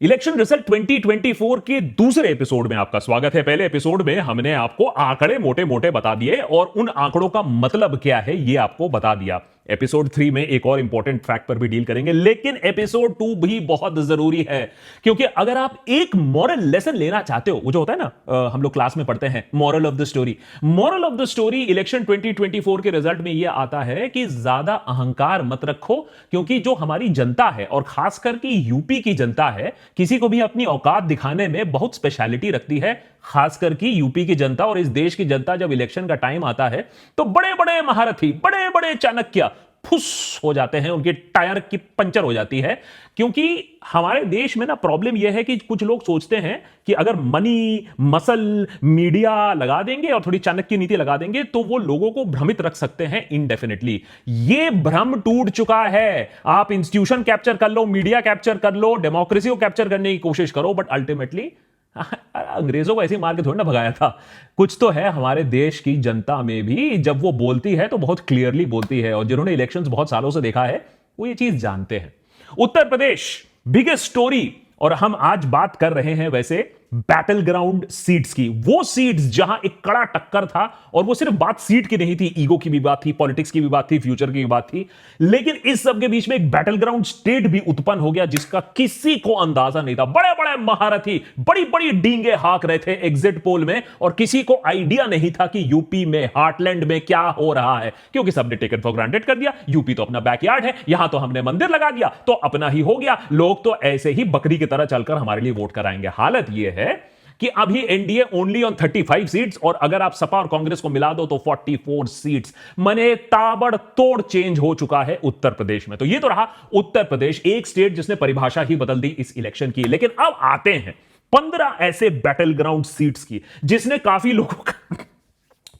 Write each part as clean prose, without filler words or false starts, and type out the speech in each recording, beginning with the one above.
Election result 2024 के दूसरे episode में आपका स्वागत है। पहले एपिसोड में हमने आपको आंकड़े मोटे मोटे बता दिए और उन आंकड़ों का मतलब क्या है ये आपको बता दिया। एपिसोड 3 में एक और इंपॉर्टेंट फैक्ट पर भी डील करेंगे, लेकिन एपिसोड 2 भी बहुत जरूरी है क्योंकि अगर आप एक मॉरल लेसन लेना चाहते हो, वो जो होता है ना, हम लोग क्लास में पढ़ते हैं moral of the story. Moral of the story election 2024 के रिजल्ट में यह आता है कि ज्यादा अहंकार मत रखो, क्योंकि जो हमारी जनता है और खासकर की यूपी की जनता है, किसी को भी अपनी औकात दिखाने में बहुत स्पेशलिटी रखती है। खासकर की यूपी की जनता और इस देश की जनता जब इलेक्शन का टाइम आता है तो बड़े बड़े महारथी, बड़े बड़े चाणक्य फुस हो जाते हैं, उनके टायर की पंचर हो जाती है। क्योंकि हमारे देश में ना प्रॉब्लम यह है कि कुछ लोग सोचते हैं कि अगर मनी, मसल, मीडिया लगा देंगे और थोड़ी चाणक्य नीति लगा देंगे तो वो लोगों को भ्रमित रख सकते हैं इनडेफिनेटली। ये भ्रम टूट चुका है। आप इंस्टीट्यूशन कैप्चर कर लो, मीडिया कैप्चर कर लो, डेमोक्रेसी को कैप्चर करने की कोशिश करो, बट अल्टीमेटली अंग्रेजों को ऐसे मार के थोड़ी ना भगाया था। कुछ तो है हमारे देश की जनता में भी, जब वो बोलती है तो बहुत क्लियरली बोलती है, और जिन्होंने इलेक्शंस बहुत सालों से देखा है वो ये चीज जानते हैं। उत्तर प्रदेश बिगेस्ट स्टोरी, और हम आज बात कर रहे हैं वैसे बैटल ग्राउंड सीट्स की। वो सीट्स जहां एक कड़ा टक्कर था, और वो सिर्फ बात सीट की नहीं थी, ईगो की भी बात थी, पॉलिटिक्स की भी बात थी, फ्यूचर की भी बात थी। लेकिन इस सब के बीच में एक बैटल ग्राउंड स्टेट भी उत्पन्न हो गया जिसका किसी को अंदाजा नहीं था। बड़े बड़े महारथी बड़ी बड़ी डींगे हाँक रहे थे एग्जिट पोल में, और किसी को आइडिया नहीं था कि यूपी में, हार्टलैंड में क्या हो रहा है, क्योंकि सबने टेकन फॉर ग्रांटेड कर दिया। यूपी तो अपना बैकयार्ड है, यहां तो हमने मंदिर लगा दिया तो अपना ही हो गया, लोग तो ऐसे ही बकरी की तरह चलकर हमारे लिए वोट कराएंगे। हालत यह है कि अभी एनडीए ओनली ऑन 35 सीट्स, और अगर आप सपा और कांग्रेस को मिला दो तो 44 सीट्स। मने ताबड़तोड़ चेंज हो चुका है उत्तर प्रदेश में। तो ये तो रहा उत्तर प्रदेश, एक स्टेट जिसने परिभाषा ही बदल दी इस इलेक्शन की। लेकिन अब आते हैं 15 ऐसे बैटल ग्राउंड सीट्स की जिसने काफी लोगों का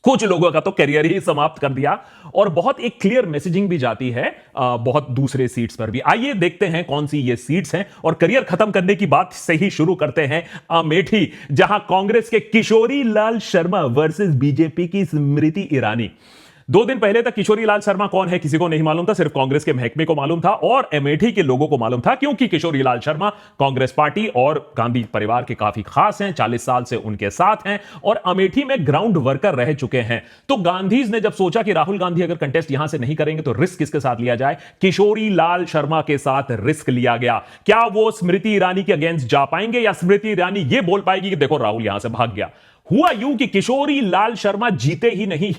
कुछ लोगों का तो करियर ही समाप्त कर दिया, और बहुत एक क्लियर मैसेजिंग भी जाती है बहुत दूसरे सीट्स पर भी। आइए देखते हैं कौन सी ये सीट्स हैं, और करियर खत्म करने की बात से ही शुरू करते हैं। अमेठी, जहां कांग्रेस के किशोरी लाल शर्मा वर्सेस बीजेपी की स्मृति ईरानी। 2 दिन पहले तक किशोरी लाल शर्मा कौन है किसी को नहीं मालूम था, सिर्फ कांग्रेस के महकमे को मालूम था और अमेठी के लोगों को मालूम था, क्योंकि किशोरी लाल शर्मा कांग्रेस पार्टी और गांधी परिवार के काफी खास हैं, 40 साल से उनके साथ हैं और अमेठी में ग्राउंड वर्कर रह चुके हैं। तो गांधीज ने जब सोचा कि राहुल गांधी अगर कंटेस्ट यहां से नहीं करेंगे तो रिस्क किसके साथ लिया जाए, किशोरी लाल शर्मा के साथ रिस्क लिया गया। क्या वो स्मृति ईरानी के अगेंस्ट जा पाएंगे, या स्मृति ईरानी ये बोल पाएगी कि देखो राहुल यहां से भाग गया। हुआ यूं कि किशोरी लाल शर्मा जीते ही नहीं,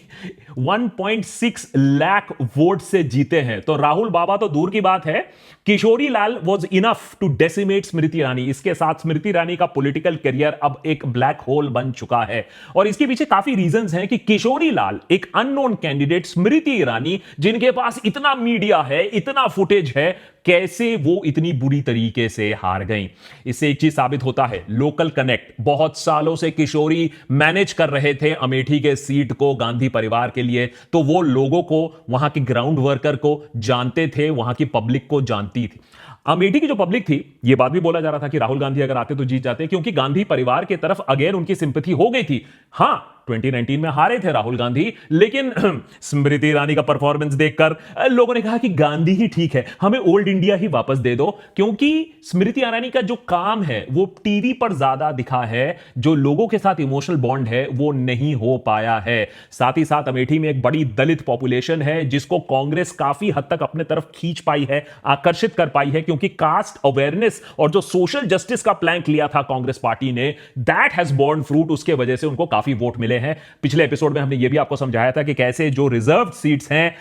1.6 लाख वोट से जीते हैं। तो राहुल बाबा तो दूर की बात है, Kishori Lal was enough to decimate Smriti Irani. इसके साथ स्मृति ईरानी का पॉलिटिकल करियर अब एक ब्लैक होल बन चुका है, और इसके पीछे काफी रीजंस हैं कि किशोरी लाल एक अननोन कैंडिडेट, स्मृति ईरानी जिनके पास इतना मीडिया है, इतना फुटेज है, कैसे वो इतनी बुरी तरीके से हार गई। इससे एक चीज साबित होता है, लोकल कनेक्ट। बहुत सालों से किशोरी मैनेज कर रहे थे अमेठी के सीट को गांधी परिवार के लिए, तो वो लोगों को, वहां के ग्राउंड वर्कर को जानते थे, वहां की पब्लिक को जानती थी। अमेठी की जो पब्लिक थी, यह बात भी बोला जा रहा था कि राहुल गांधी अगर आते तो जीत जाते, क्योंकि गांधी परिवार की तरफ अगेन उनकी सिंपैथी हो गई थी। हां, 2019 में हारे थे राहुल गांधी, लेकिन स्मृति ईरानी का परफॉर्मेंस देखकर लोगों ने कहा कि गांधी ही ठीक है, हमें ओल्ड इंडिया ही वापस दे दो। क्योंकि स्मृति ईरानी का जो काम है वो टीवी पर ज्यादा दिखा है, जो लोगों के साथ इमोशनल बॉन्ड है वो नहीं हो पाया है। साथ ही साथ अमेठी में एक बड़ी दलित पॉपुलेशन है जिसको कांग्रेस काफी हद तक अपने तरफ खींच पाई है, आकर्षित कर पाई है, क्योंकि कास्ट अवेयरनेस और जो सोशल जस्टिस का प्लैंक लिया था कांग्रेस पार्टी ने, दैट हैज बोर्न फ्रूट। उसके वजह से उनको काफी वोट मिले हैं। पिछले एपिसोड में हमने यह भी आपको समझाया था कि कैसे जो रिजर्व सीट्स हैं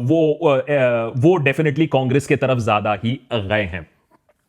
वो डेफिनेटली कांग्रेस की तरफ ज्यादा ही गए हैं,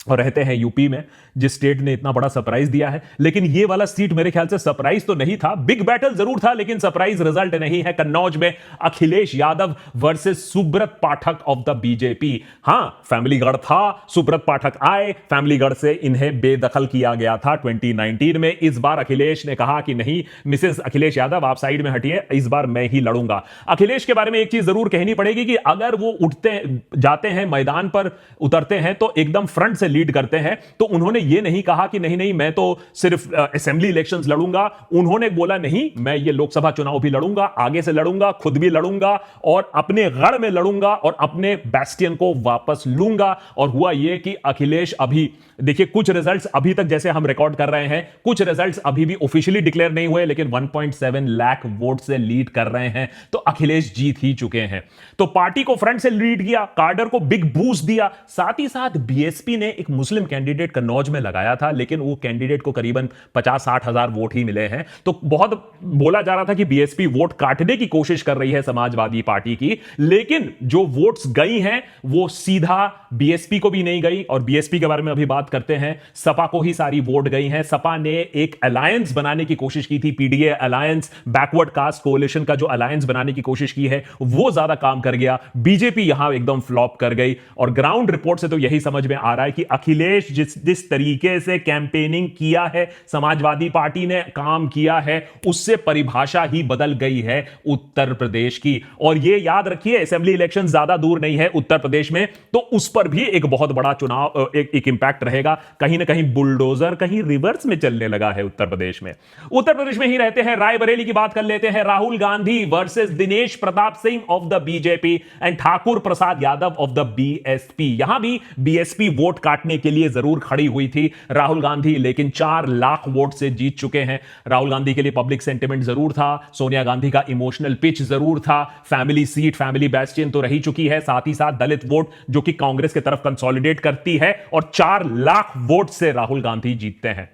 और रहते हैं यूपी में, जिस स्टेट ने इतना बड़ा सरप्राइज दिया है। लेकिन ये वाला सीट मेरे ख्याल से सरप्राइज तो नहीं था, बिग बैटल जरूर था, लेकिन सरप्राइज रिजल्ट नहीं है। कन्नौज में Akhilesh Yadav versus Subrat Pathak of the BJP. हां, फैमिलीगढ़ था, सुब्रत पाठक आए, फैमिलीगढ़ से इन्हें बेदखल किया गया था 2019 में। इस बार अखिलेश ने कहा कि नहीं, मिसेस अखिलेश यादव आप साइड में हटिए, इस बार मैं ही लड़ूंगा। अखिलेश के बारे में एक चीज जरूर कहनी पड़ेगी कि अगर वो उठते जाते हैं, मैदान पर उतरते हैं, तो एकदम फ्रंट से लीड करते हैं, तो उन्होंने ये नहीं कहा कि नहीं नहीं मैं तो सिर्फ असेंबली इलेक्शंस लड़ूंगा। उन्होंने बोला नहीं, मैं ये लोकसभा चुनाव भी लड़ूंगा, आगे से लड़ूंगा, खुद भी लड़ूंगा और अपने गढ़ में लड़ूंगा और अपने बैस्टियन को वापस लूंगा। और हुआ ये कि अखिलेश अभी देखिए कुछ रिजल्ट्स अभी तक जैसे हम रिकॉर्ड कर रहे हैं, कुछ रिजल्ट्स अभी भी ऑफिशियली डिक्लेयर नहीं हुए, लेकिन 1.7 लाख वोट से लीड कर रहे हैं, तो अखिलेश जीत ही चुके हैं। तो पार्टी को फ्रंट से लीड किया, कार्डर को बिग बूस्ट दिया। साथ ही साथ बीएसपी ने एक मुस्लिम कैंडिडेट कन्नौज में लगाया था, लेकिन वो कैंडिडेट को करीबन 50-60 हजार वोट ही मिले हैं। तो बहुत बोला जा रहा था कि बीएसपी वोट काटने की कोशिश कर रही है समाजवादी पार्टी की, लेकिन जो वोट्स गई हैं वो सीधा बीएसपी को भी नहीं गई। और बीएसपी के बारे में अभी बात करते हैं, सपा को ही सारी वोट गई हैं। सपा ने एक अलायंस बनाने की कोशिश की थी, पीडीए अलायंस, बैकवर्ड कास्ट कोalition का जो अलायंस बनाने की कोशिश की है वो ज्यादा काम कर गया। बीजेपी यहां एकदम फ्लॉप कर गई। और ग्राउंड रिपोर्ट से तो यही समझ में आ रहा है कि अखिलेश जिस तरीके से कैंपेनिंग किया है, समाजवादी पार्टी ने काम किया है, उससे परिभाषा ही बदल गई है उत्तर प्रदेश की। और ये याद रखिए, असेंबली इलेक्शन ज्यादा दूर नहीं है उत्तर प्रदेश में, तो उस पर भी एक बहुत बड़ा चुनाव एक इंपैक्ट रहेगा। कहीं ना कहीं बुलडोजर कहीं रिवर्स में चलने लगा है उत्तर प्रदेश में। उत्तर प्रदेश में ही रहते हैं, रायबरेली की बात कर लेते हैं। Rahul Gandhi versus Dinesh Pratap Singh of the BJP and Thakur Prasad Yadav of the BSP. यहां भी बीएसपी वोट काटने के लिए जरूर खड़ी हुई थी राहुल गांधी, लेकिन 4 लाख वोट से जीत चुके हैं। राहुल गांधी के लिए पब्लिक सेंटिमेंट जरूर था, सोनिया गांधी का इमोशनल पिच जरूर था, फैमिली सीट, फैमिली बैस्टियन तो रही चुकी है, साथ ही साथ दलित वोट जो कि कांग्रेस की तरफ कंसोलिडेट करती है, और 4 लाख वोट से राहुल गांधी जीतते हैं।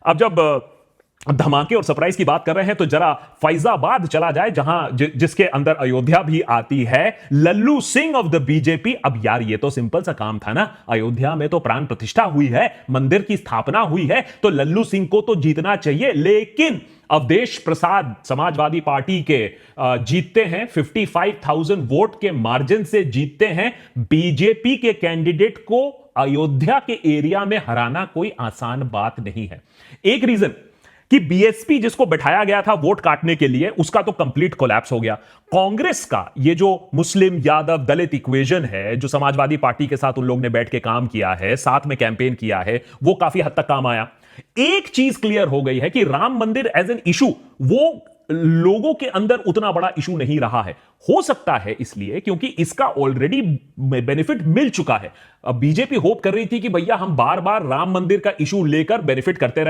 अब जब धमाके और सरप्राइज की बात कर रहे हैं, तो जरा फैजाबाद चला जाए, जहां जिसके अंदर अयोध्या भी आती है। Lallu Singh of the BJP. अब यार ये तो सिंपल सा काम था ना, अयोध्या में तो प्राण प्रतिष्ठा हुई है, मंदिर की स्थापना हुई है, तो लल्लू सिंह को तो जीतना चाहिए। लेकिन अवधेश प्रसाद समाजवादी पार्टी के जीतते हैं, 55,000 वोट के मार्जिन से जीतते हैं। बीजेपी के कैंडिडेट को अयोध्या के एरिया में हराना कोई आसान बात नहीं है। एक रीजन कि बीएसपी जिसको बैठाया गया था वोट काटने के लिए, उसका तो कंप्लीट कोलैप्स हो गया। कांग्रेस का ये जो मुस्लिम यादव दलित इक्वेशन है, जो समाजवादी पार्टी के साथ उन लोग ने बैठ के काम किया है, साथ में कैंपेन किया है, वो काफी हद तक काम आया। एक चीज क्लियर हो गई है कि राम मंदिर एज एन इशू वो लोगों के अंदर उतना बड़ा इशू नहीं रहा है। हो सकता है इसलिए क्योंकि इसका ऑलरेडी बेनिफिट मिल चुका है। अब बीजेपी होप कर रही थी कि भैया हम बार बार राम मंदिर का इशू लेकर बेनिफिट करते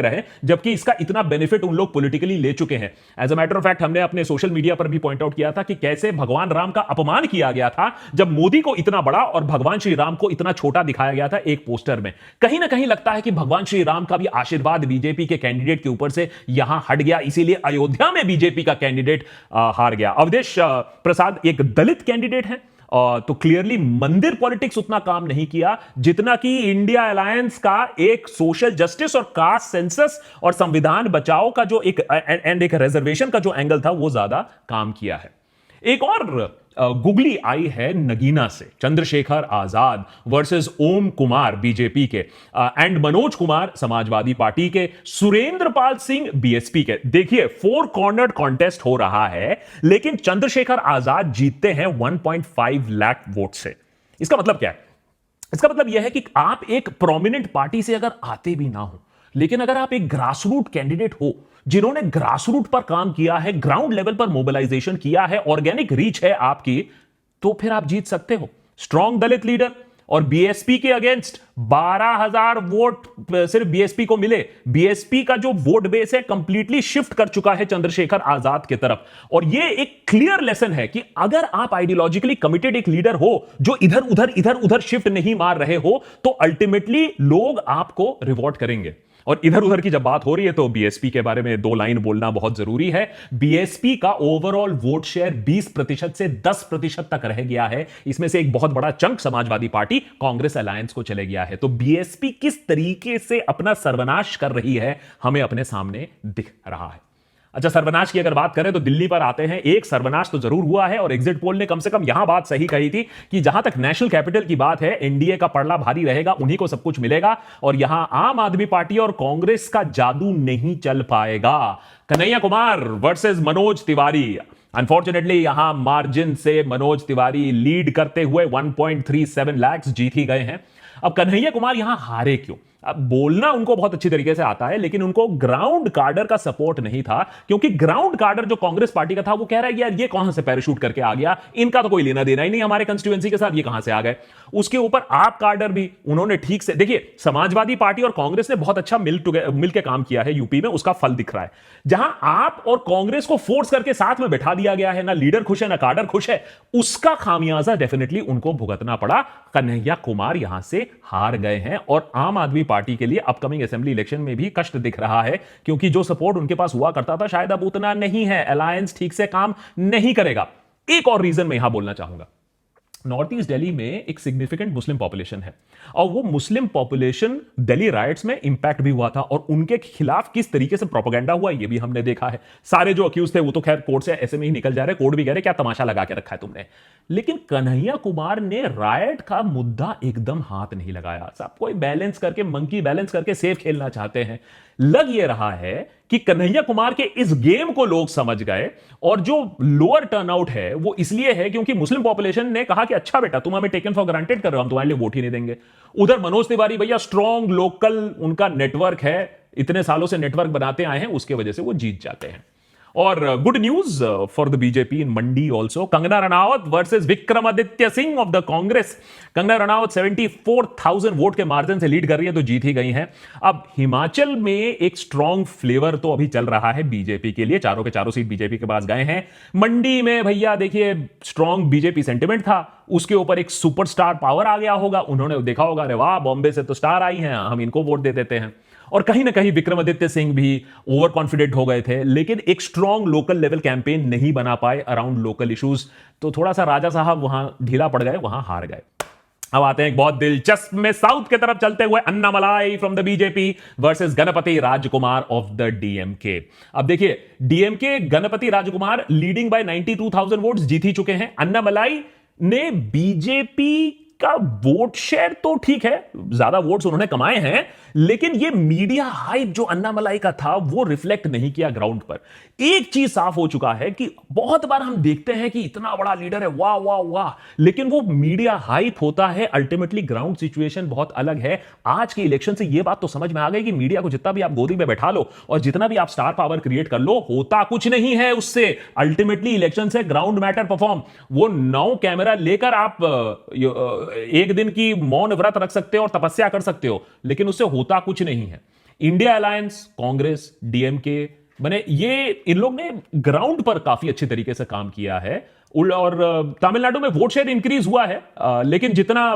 रहें, जबकि इसका इतना बेनिफिट उन लोग पॉलिटिकली ले चुके हैं। As a matter of fact, हमने अपने सोशल मीडिया पर भी पॉइंट आउट किया था कि कैसे भगवान राम का अपमान किया गया था जब मोदी को इतना बड़ा और भगवान श्री राम को इतना छोटा दिखाया गया था एक पोस्टर में। कहीं ना कहीं लगता है कि भगवान श्री राम का भी आशीर्वाद बीजेपी के कैंडिडेट के ऊपर से यहां हट गया, इसीलिए अयोध्या में बीजेपी का कैंडिडेट हार गया। अवधेश प्रसाद एक दलित कैंडिडेट है, तो क्लियरली मंदिर पॉलिटिक्स उतना काम नहीं किया जितना कि इंडिया अलायंस का एक सोशल जस्टिस और कास्ट सेंसस और संविधान बचाओ का जो एक रिजर्वेशन का जो एंगल था वो ज्यादा काम किया है। एक और गुगली आई है नगीना से, चंद्रशेखर आजाद वर्सेस ओम कुमार बीजेपी के एंड मनोज कुमार समाजवादी पार्टी के, सुरेंद्र पाल सिंह बीएसपी के। देखिए 4 कॉर्नर्ड कॉन्टेस्ट हो रहा है, लेकिन चंद्रशेखर आजाद जीतते हैं 1.5 लाख वोट से। इसका मतलब क्या है? इसका मतलब यह है कि आप एक प्रोमिनेंट पार्टी से अगर आते भी ना हो, लेकिन अगर आप एक ग्रासरूट कैंडिडेट हो जिन्होंने ग्रासरूट पर काम किया है, ग्राउंड लेवल पर मोबिलाइजेशन किया है, ऑर्गेनिक रीच है आपकी, तो फिर आप जीत सकते हो। स्ट्रॉन्ग दलित लीडर और बीएसपी के अगेंस्ट 12,000 वोट सिर्फ बीएसपी को मिले। बीएसपी का जो वोट बेस है कंप्लीटली शिफ्ट कर चुका है चंद्रशेखर आजाद की तरफ। और यह एक क्लियर लेसन है कि अगर आप आइडियोलॉजिकली कमिटेड एक लीडर हो जो इधर उधर शिफ्ट नहीं मार रहे हो, तो अल्टीमेटली लोग आपको रिवॉर्ड करेंगे। और इधर उधर की जब बात हो रही है तो बीएसपी के बारे में 2 लाइन बोलना बहुत जरूरी है। बीएसपी का ओवरऑल वोट शेयर 20% से 10% तक रह गया है। इसमें से एक बहुत बड़ा chunk Samajwadi party Congress alliance को चले गया है। तो बीएसपी किस तरीके से अपना सर्वनाश कर रही है हमें अपने सामने दिख रहा है। अच्छा, सर्वनाश की अगर बात करें तो दिल्ली पर आते हैं। एक सर्वनाश तो जरूर हुआ है और एग्जिट पोल ने कम से कम यहां बात सही कही थी कि जहां तक नेशनल कैपिटल की बात है, एनडीए का पड़ला भारी रहेगा, उन्हीं को सब कुछ मिलेगा और यहां आम आदमी पार्टी और कांग्रेस का जादू नहीं चल पाएगा। कन्हैया कुमार वर्सेस मनोज तिवारी। अनफॉर्चुनेटली यहां मार्जिन से मनोज तिवारी लीड करते हुए 1.37 लाख जीत ही गए हैं। अब कन्हैया कुमार यहां हारे क्यों? अब बोलना उनको बहुत अच्छी तरीके से आता है, लेकिन उनको ग्राउंड कार्डर का सपोर्ट नहीं था, क्योंकि ग्राउंड कार्डर जो कांग्रेस पार्टी का था वो कह रहा है यार ये कहां से पैराशूट करके आ गया, इनका तो कोई लेना देना ही नहीं हमारे कंस्टिट्यूएंसी के साथ, ये कहां से आ गए। उसके ऊपर आप कार्डर भी उन्होंने ठीक से, देखिए समाजवादी पार्टी और कांग्रेस ने बहुत अच्छा मिल के काम किया है यूपी में, उसका फल दिख रहा है। जहां आप और कांग्रेस को फोर्स करके साथ में बैठा दिया गया है, ना लीडर खुश है ना कार्डर खुश है, उसका खामियाजा डेफिनेटली उनको भुगतना पड़ा। कन्हैया कुमार यहां से हार गए हैं और आम आदमी पार्टी के लिए अपकमिंग असेंबली इलेक्शन में भी कष्ट दिख रहा है, क्योंकि जो सपोर्ट उनके पास हुआ करता था शायद अब उतना नहीं है, अलायंस ठीक से काम नहीं करेगा। एक और रीजन मैं यहां बोलना चाहूंगा, नॉर्थ ईस्ट दिल्ली में एक सिग्निफिकेंट मुस्लिम पॉपुलेशन है, और वो मुस्लिम पॉपुलेशन दिल्ली राइट्स में इंपैक्ट भी हुआ था, और उनके खिलाफ किस तरीके से प्रोपेगेंडा हुआ ये भी हमने देखा है। सारे जो अक्यूज थे वो तो खैर कोर्ट से ऐसे में ही निकल जा रहे, कोर्ट भी कह रहे क्या तमाशा लगा के रखा है तुमने। लेकिन कन्हैया कुमार ने रायट का मुद्दा एकदम हाथ नहीं लगाया। सब कोई बैलेंस करके, मंकी बैलेंस करके सेफ खेलना चाहते हैं। लग ये रहा है कि कन्हैया कुमार के इस गेम को लोग समझ गए, और जो लोअर टर्नआउट है वो इसलिए है क्योंकि मुस्लिम पॉपुलेशन ने कहा कि अच्छा बेटा तुम हमें टेकन फॉर ग्रांटेड कर रहे हो, हम तुम्हारे लिए वोट ही नहीं देंगे। उधर मनोज तिवारी भैया स्ट्रॉन्ग लोकल उनका नेटवर्क है, इतने सालों से नेटवर्क बनाते आए हैं, उसके वजह से वो जीत जाते हैं। और good news for the BJP in Mandi also, Kangana Ranaut versus Vikramaditya Singh of the Congress. Kangana Ranaut 74,000 vote के मार्जिन से लीड कर रही है, तो जीत ही गई हैं। अब हिमाचल में एक स्ट्रॉन्ग फ्लेवर तो अभी चल रहा है बीजेपी के लिए, चारों के चारों सीट बीजेपी के पास गए हैं। मंडी में भैया देखिए स्ट्रॉन्ग बीजेपी सेंटिमेंट था, उसके ऊपर एक सुपरस्टार पावर आ गया होगा, उन्होंने देखा होगा अरे वाह बॉम्बे से तो स्टार आई हैं, हम इनको वोट दे देते हैं। और कहीं ना कहीं विक्रमादित्य सिंह भी ओवर कॉन्फिडेंट हो गए थे, लेकिन एक स्ट्रॉन्ग लोकल लेवल कैंपेन नहीं बना पाए अराउंड लोकल इश्यूज, तो थोड़ा सा राजा साहब वहां ढीला पड़ गए, वहां हार गए। अब आते हैं एक बहुत दिलचस्प में, साउथ की तरफ चलते हुए, Annamalai from the BJP versus Ganapathi Rajkumar of the DMK. अब देखिए DMK Ganapathi Rajkumar leading by 92,000 votes जीत ही चुके हैं। अन्नामलाई ने बीजेपी का वोट शेयर तो ठीक है, ज्यादा वोट्स उन्होंने कमाए हैं, लेकिन ये मीडिया हाइप जो अन्नामलाई का था वो रिफ्लेक्ट नहीं किया ग्राउंड पर। एक चीज साफ हो चुका है कि बहुत बार हम देखते हैं कि इतना बड़ा लीडर है, वाह वाह वाह, लेकिन वो मीडिया हाइप होता है, अल्टीमेटली ग्राउंड सिचुएशन बहुत अलग है। आज के इलेक्शन से ये बात तो समझ में आ गई कि मीडिया को जितना भी आप गोदी में बैठा लो और जितना भी आप स्टार पावर क्रिएट कर लो, होता कुछ नहीं है उससे। अल्टीमेटली इलेक्शन से ग्राउंड मैटर परफॉर्म। वो 9 कैमरा लेकर आप एक दिन की मौन व्रत रख सकते हो और तपस्या कर सकते हो, लेकिन उससे होता कुछ नहीं है। इंडिया अलायंस, कांग्रेस, डीएमके बने, ये इन लोग ने ग्राउंड पर काफी अच्छे तरीके से काम किया है। और तमिलनाडु में वोट शेयर इंक्रीज हुआ है, लेकिन जितना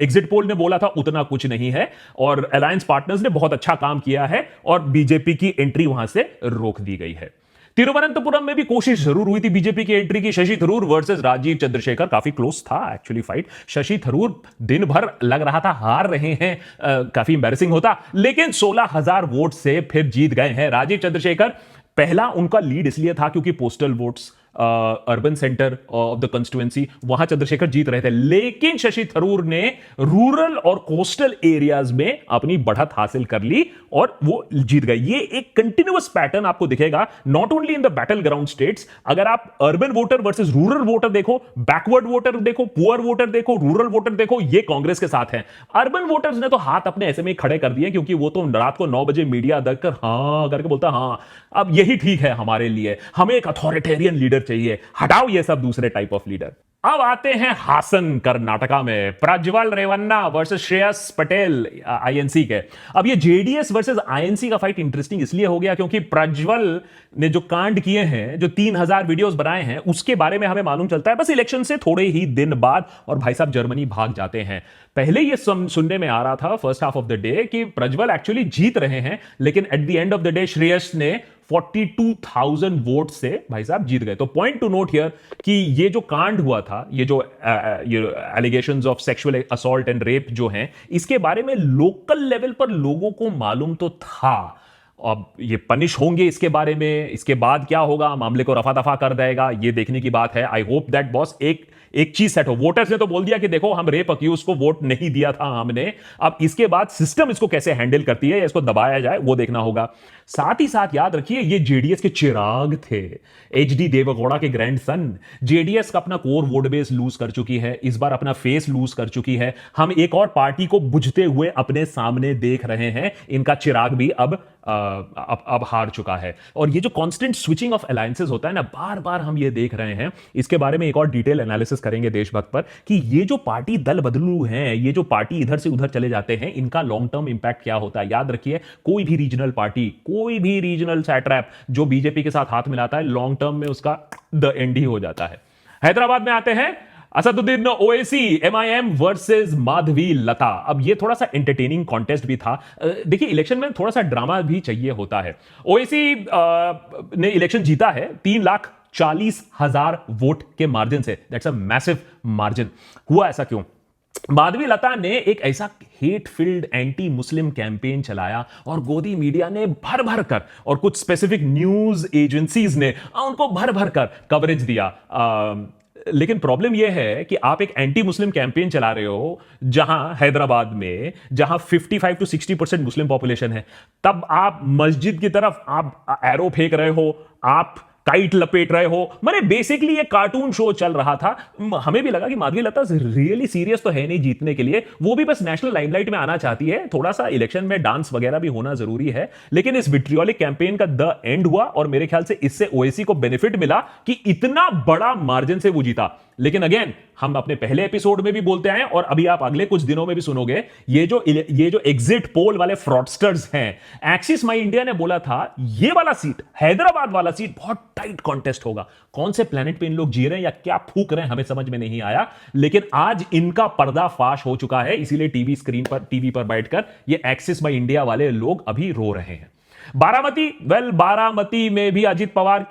एग्जिट पोल ने बोला था उतना कुछ नहीं है, और अलायंस पार्टनर्स ने बहुत अच्छा काम किया है और बीजेपी की एंट्री वहां से रोक दी गई है। तिरुवनंतपुरम में भी कोशिश जरूर हुई थी बीजेपी की एंट्री की, शशि थरूर वर्सेस राजीव चंद्रशेखर, काफी क्लोज था एक्चुअली फाइट। शशि थरूर दिन भर लग रहा था हार रहे हैं, काफी एम्बैरेसिंग होता, लेकिन 16,000 वोट से फिर जीत गए हैं राजीव चंद्रशेखर। पहला उनका लीड इसलिए था क्योंकि postal votes, urban centre of the constituency, वहां चंद्रशेखर जीत रहे थे, लेकिन शशि थरूर ने रूरल और कोस्टल एरियाज में अपनी बढ़त हासिल कर ली और वो जीत गए। ये एक कंटिन्यूअस पैटर्न आपको दिखेगा, not only in the battle ground states. अगर आप urban voter versus rural voter देखो, बैकवर्ड वोटर देखो, पुअर वोटर देखो, रूरल वोटर देखो, ये कांग्रेस के साथ है। अर्बन वोटर्स ने तो हाथ अपने ऐसे में खड़े कर दिए, क्योंकि वो तो रात को 9 बजे मीडिया देखकर हां करके बोलता हाँ अब यही ठीक है हमारे लिए, हमें एक अथॉरिटेरियन लीडर चाहिए, हटाओ ये सब दूसरे टाइप ऑफ लीडर। अब आते हैं हासन कर्नाटका में, प्रज्वल रेवन्ना वर्सेस श्रेयस पटेल आईएनसी के। अब ये जेडीएस वर्सेस आईएनसी का फाइट इंटरेस्टिंग इसलिए हो गया क्योंकि प्रज्वल ने जो कांड किए हैं, जो 3,000 वीडियोस बनाए हैं, उसके बारे में हमें मालूम चलता है बस इलेक्शन से थोड़े ही दिन बाद, और भाई साहब जर्मनी भाग जाते हैं। पहले ये सुनने में आ रहा था first half of the day कि प्रज्वल एक्चुअली जीत रहे हैं, लेकिन at the end of the day Shreyas ने 42,000 वोट से भाई साहब जीत गए। तो पॉइंट टू नोट हियर कि ये जो कांड हुआ था, ये जो allegations of sexual assault and rape जो हैं, इसके बारे में लोकल लेवल पर लोगों को मालूम तो था। अब ये पनिश होंगे इसके बारे में, इसके बाद क्या होगा, मामले को रफा दफा कर देगा, ये देखने की बात है। आई होप दैट बॉस एक चीज सेट हो। वोटर्स ने तो बोल दिया कि देखो हम रेप अक्यूज को वोट नहीं दिया था हमने, अब इसके बाद सिस्टम इसको कैसे हैंडल करती है, इसको दबाया जाए, वो देखना होगा। साथ ही साथ याद रखिए ये जेडीएस के चिराग थे, एचडी देवगौड़ा के ग्रैंडसन। जेडीएस का अपना कोर वोट बेस लूज कर चुकी है, इस बार अपना फेस लूज कर चुकी है। हम एक और पार्टी को बुझते हुए अपने सामने देख रहे हैं, इनका चिराग भी अब हार चुका है। और ये जो कांस्टेंट स्विचिंग ऑफ अलायंसेस होता है ना, बार बार हम ये देख रहे हैं, इसके बारे में एक और डिटेल एनालिसिस करेंगे देशभक्त पर कि ये जो पार्टी दल बदलू हैं, ये जो पार्टी इधर से उधर चले जाते हैं, इनका लॉन्ग टर्म इंपैक्ट क्या होता है। याद रखिए कोई भी रीजनल पार्टी, कोई भी रीजनल सैट्रैप जो बीजेपी के साथ हाथ मिलाता है, लॉन्ग टर्म में उसका द एंड ही हो जाता है। हैदराबाद में आते हैं, असदुद्दीन ओवैसी एमआईएम वर्सेस माधवी लता। अब ये थोड़ा सा एंटरटेनिंग कॉन्टेस्ट भी था। देखिए इलेक्शन में थोड़ा सा ड्रामा भी चाहिए होता है। ओवैसी ने इलेक्शन जीता है 3,40,000 वोट के मार्जिन से। That's a massive margin. हुआ ऐसा क्यों? माधवी लता ने एक ऐसा hate field anti Muslim campaign चलाया और गोदी मीडिया ने भर भर कर, और कुछ स्पेसिफिक न्यूज एजेंसीज ने उनको भर भर कर कवरेज दिया। लेकिन प्रॉब्लम यह है कि आप एक एंटी मुस्लिम कैंपेन चला रहे हो जहां हैदराबाद में, जहां 55 to 60% मुस्लिम पॉपुलेशन है, तब आप मस्जिद की तरफ आप एरो फेंक रहे हो, आप काइट लपेट रहे हो। मैंने बेसिकली ये कार्टून शो चल रहा था। हमें भी लगा कि माधवी लता रियली सीरियस तो है नहीं जीतने के लिए, वो भी बस नेशनल लाइमलाइट में आना चाहती है, थोड़ा सा इलेक्शन में डांस वगैरह भी होना जरूरी है। लेकिन इस विट्रियोलिक कैंपेन का द एंड हुआ और मेरे ख्याल से इससे ओवैसी को बेनिफिट मिला कि इतना बड़ा मार्जिन से वो जीता। लेकिन अगेन हम अपने पहले एपिसोड में भी बोलते हैं और अभी आप अगले कुछ दिनों में भी सुनोगे, ये जो एग्जिट पोल वाले फ्रॉडस्टर्स हैं, एक्सिस माई इंडिया ने बोला था ये वाला सीट, हैदराबाद वाला सीट बहुत टाइट कॉन्टेस्ट होगा। कौन से प्लेनेट पे इन लोग जी रहे हैं या क्या फूक रहे हैं हमें समझ में नहीं आया, लेकिन आज इनका पर्दाफाश हो चुका है। इसीलिए टीवी स्क्रीन पर, टीवी पर बैठकर ये एक्सिस माई इंडिया वाले लोग अभी रो रहे हैं। बारामती, बारामती में भी अजित पवार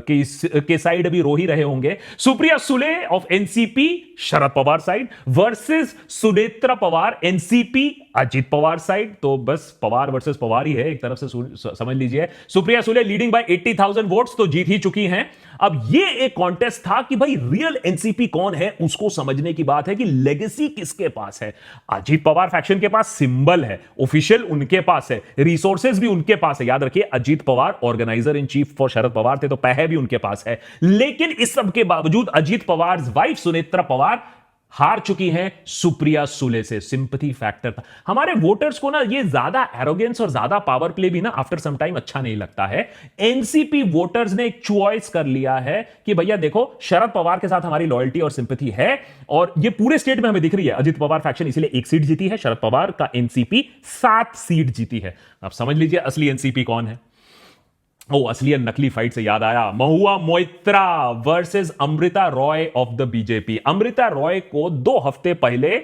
की साइड अभी रो ही रहे होंगे। Supriya Sule of NCP Sharad Pawar side versus Sunetra Pawar NCP Ajit Pawar side. तो बस पवार वर्सेस पवार ही है एक तरफ से, समझ लीजिए। Supriya Sule leading by 80,000 votes, तो जीत ही चुकी हैं। अब ये एक कॉन्टेस्ट था कि भाई रियल एनसीपी कौन है, उसको समझने की बात है कि लेगेसी किसके पास है। अजित पवार फैक्शन के पास सिंबल है, ऑफिशियल उनके पास है, रिसोर्सेज भी उनके पास है। याद रखिए Ajit Pawar organiser in chief for Sharad Pawar थे, तो पैसे भी उनके पास है। लेकिन इस सब के बावजूद अजित पवार वाइफ सुनेत्रा पवार हार चुकी हैं सुप्रिया सुले से। सिंपैथी फैक्टर था। हमारे वोटर्स को ना ये ज्यादा एरोगेंस और ज्यादा पावर प्ले भी ना आफ्टर सम टाइम अच्छा नहीं लगता है। एनसीपी वोटर्स ने एक चॉइस कर लिया है कि भैया देखो शरद पवार के साथ हमारी लॉयल्टी और सिंपैथी है, और ये पूरे स्टेट में हमें दिख रही है। अजित पवार फैक्शन इसीलिए 1 सीट जीती है, शरद पवार का एनसीपी 7 सीट जीती है। आप समझ लीजिए असली एनसीपी कौन है। असली नकली फाइट से याद आया, Mahua Moitra versus Amrita Roy of the BJP. Amrita Roy को 2 हफ्ते पहले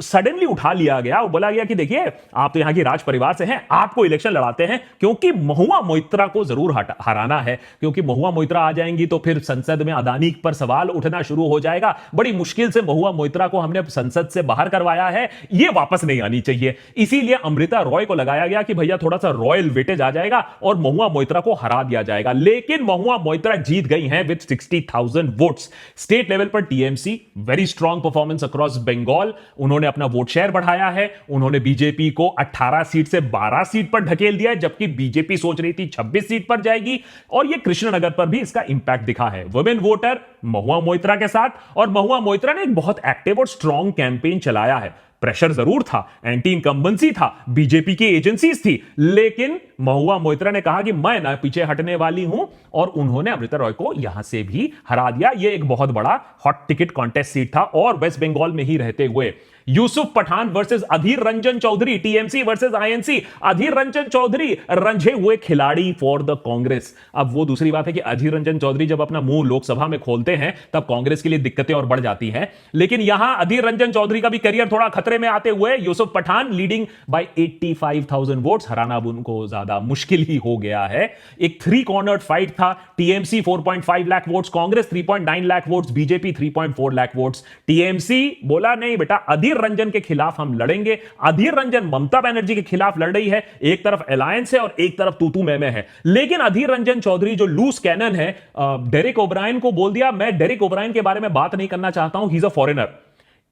सडनली उठा लिया गया और बोला गया कि देखिए आप तो यहां की राज परिवार से हैं, आपको इलेक्शन लड़ाते हैं क्योंकि महुआ मोइत्रा को जरूर हराना है, क्योंकि महुआ मोइत्रा आ जाएंगी तो फिर संसद में अदानी पर सवाल उठना शुरू हो जाएगा। बड़ी मुश्किल से महुआ मोइत्रा को हमने संसद से बाहर करवाया है, ये वापस नहीं आनी चाहिए। इसीलिए अमृता रॉय को लगाया गया कि भैया थोड़ा सा रॉयल वेटेज आ जाएगा और महुआ मोइत्रा को हरा दिया जाएगा। लेकिन महुआ मोइत्रा जीत गई हैं विद 60,000 वोट्स। स्टेट लेवल पर TMC very strong performance across Bengal, उन्होंने अपना वोट शेयर बढ़ाया है। उन्होंने बीजेपी को 18 सीट से 12 सीट पर ढकेल दिया है, जबकि बीजेपी सोच रही थी 26 सीट पर जाएगी। और यह कृष्णनगर पर भी इसका इंपैक्ट दिखा है। वुमेन वोटर महुआ मोइत्रा के साथ, और महुआ मोइत्रा ने एक बहुत एक्टिव और स्ट्रॉन्ग कैंपेन चलाया है। प्रेशर जरूर था, एंटी इनकम्बेंसी था, बीजेपी की एजेंसीज थी, लेकिन महुआ मोइत्रा ने कहा कि मैं ना पीछे हटने वाली हूं, और उन्होंने अमृता रॉय को यहां से भी हरा दिया। यह एक बहुत बड़ा हॉट टिकट कॉन्टेस्ट सीट था। और वेस्ट बंगाल में ही रहते हुए Yusuf Pathan versus Adhir Ranjan Chowdhury, TMC versus INC. Adhir Ranjan Chowdhury रंझे हुए खिलाड़ी फॉर द कांग्रेस। अब वो दूसरी बात है कि अधीर रंजन चौधरी जब अपना मुंह लोकसभा में खोलते हैं तब कांग्रेस के लिए दिक्कतें और बढ़ जाती हैं। लेकिन यहां अधीर रंजन चौधरी का भी करियर थोड़ा खतरे में आते हुए Yusuf Pathan leading by 85,000 votes, हराना अब उनको ज्यादा मुश्किल ही हो गया है। एक 3 कॉर्नर्ड फाइट था। TMC 4.5 lakh votes, Congress 3.9 lakh votes, BJP 3.4 lakh votes. TMC बोला नहीं बेटा, अधीर अधीर रंजन के खिलाफ हम लड़ेंगे। अधीर रंजन ममता बनर्जी के खिलाफ लड़ रही है, एक तरफ अलायंस है और एक तरफ तू मैं है। लेकिन अधीर रंजन चौधरी जो लूज कैनन है, डेरेक ओब्रायन को बोल दिया, मैं डेरेक ओब्रायन के बारे में बात नहीं करना चाहता हूं, ही इज अ फॉरेनर।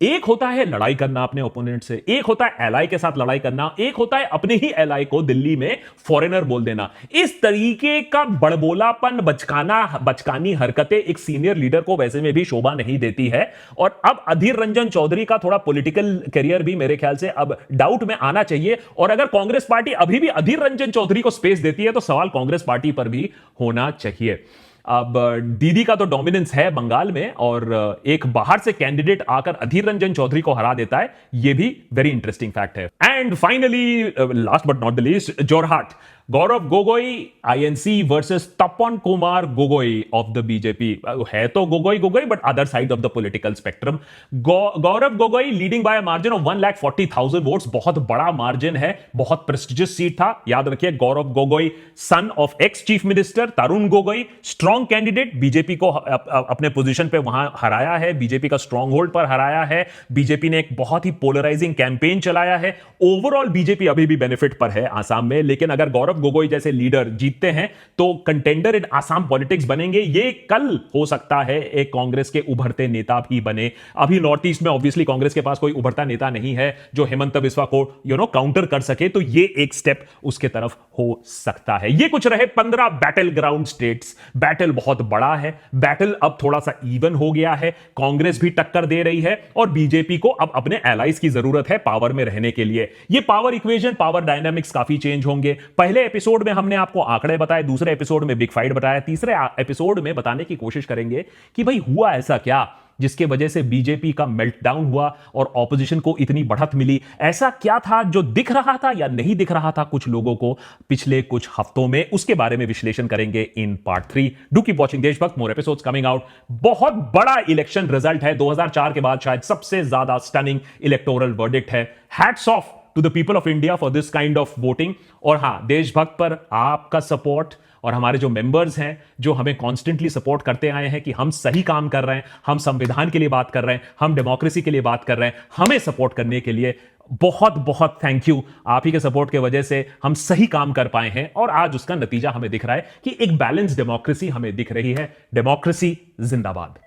एक होता है लड़ाई करना अपने ओपोनेंट से, एक होता है एलाई के साथ लड़ाई करना, एक होता है अपने ही एलाई को दिल्ली में फॉरेनर बोल देना। इस तरीके का बड़बोलापन, बचकानी हरकतें एक सीनियर लीडर को वैसे में भी शोभा नहीं देती है। और अब अधीर रंजन चौधरी का थोड़ा पॉलिटिकल करियर भी मेरे ख्याल से अब डाउट में आना चाहिए। और अगर कांग्रेस पार्टी अभी भी अधीर रंजन चौधरी को स्पेस देती है तो सवाल कांग्रेस पार्टी पर भी होना चाहिए। अब दीदी का तो डोमिनेंस है बंगाल में, और एक बाहर से कैंडिडेट आकर अधीर रंजन चौधरी को हरा देता है, यह भी वेरी इंटरेस्टिंग फैक्ट है। And finally, last but not the least, Jorhat, Gaurav Gogoi INC versus Tapan Kumar Gogoi of the BJP. है तो Gogoi but other side of the political spectrum. Gaurav Gogoi leading by margin of 1,40,000 votes, बहुत बड़ा मार्जिन है, बहुत प्रेस्टिजियस सीट था। याद रखिए, Gaurav Gogoi son of ex chief minister Tarun Gogoi, strong candidate, BJP को अपने पोजीशन पे वहां हराया है, बीजेपी का स्ट्रॉन्ग होल्ड पर हराया है। बीजेपी ने एक बहुत ही पोलराइजिंग कैंपेन चलाया है। ओवरऑल बीजेपी अभी भी बेनिफिट पर है आसाम में, लेकिन अगर गौरव गोगोई जैसे लीडर जीतते हैं तो कंटेंडर इन आसाम पॉलिटिक्स बनेंगे। ये कल हो सकता है एक कांग्रेस के उभरते नेता भी बने। अभी नॉर्थ ईस्ट में ऑब्वियसली कांग्रेस के पास कोई उभरता नेता नहीं है जो हेमंत बिस्वा को काउंटर कर सके, तो ये एक स्टेप उसके तरफ हो सकता है। ये कुछ रहे 15 बैटल ग्राउंड स्टेट्स। बैटल बहुत बड़ा है, बैटल अब थोड़ा सा इवन हो गया है, कांग्रेस भी टक्कर दे रही है और बीजेपी को अब अपने एलाइज की जरूरत है पावर में रहने के लिए। ये पावर इक्वेशन, पावर डायनामिक्स काफी चेंज होंगे। पहले एपिसोड में हमने आपको आंकड़े बताए, दूसरे एपिसोड में बिग फाइट बताया, तीसरे एपिसोड में बताने की कोशिश करेंगे कि भाई हुआ ऐसा क्या जिसके वजह से बीजेपी का मेल्टडाउन हुआ और ऑपोजिशन को इतनी बढ़त मिली। ऐसा क्या था जो दिख रहा था या नहीं दिख रहा था कुछ लोगों को पिछले कुछ हफ्तों में, उसके बारे में विश्लेषण करेंगे in part 3। Do keep watching देशभक्त, मोर एपिसोड्स कमिंग आउट। बहुत बड़ा इलेक्शन रिजल्ट है, 2004 के बाद शायद सबसे ज्यादा स्टनिंग इलेक्टोरल वर्डिक्ट है। Hats off to the people of India for this kind of voting. और हां, देशभक्त पर आपका सपोर्ट और हमारे जो मेंबर्स हैं जो हमें कॉन्स्टेंटली सपोर्ट करते आए हैं कि हम सही काम कर रहे हैं, हम संविधान के लिए बात कर रहे हैं, हम डेमोक्रेसी के लिए बात कर रहे हैं, हमें सपोर्ट करने के लिए बहुत बहुत थैंक यू। आप ही के सपोर्ट के वजह से हम सही काम कर पाए हैं और आज उसका नतीजा हमें दिख रहा है कि एक बैलेंस डेमोक्रेसी हमें दिख रही है। डेमोक्रेसी जिंदाबाद।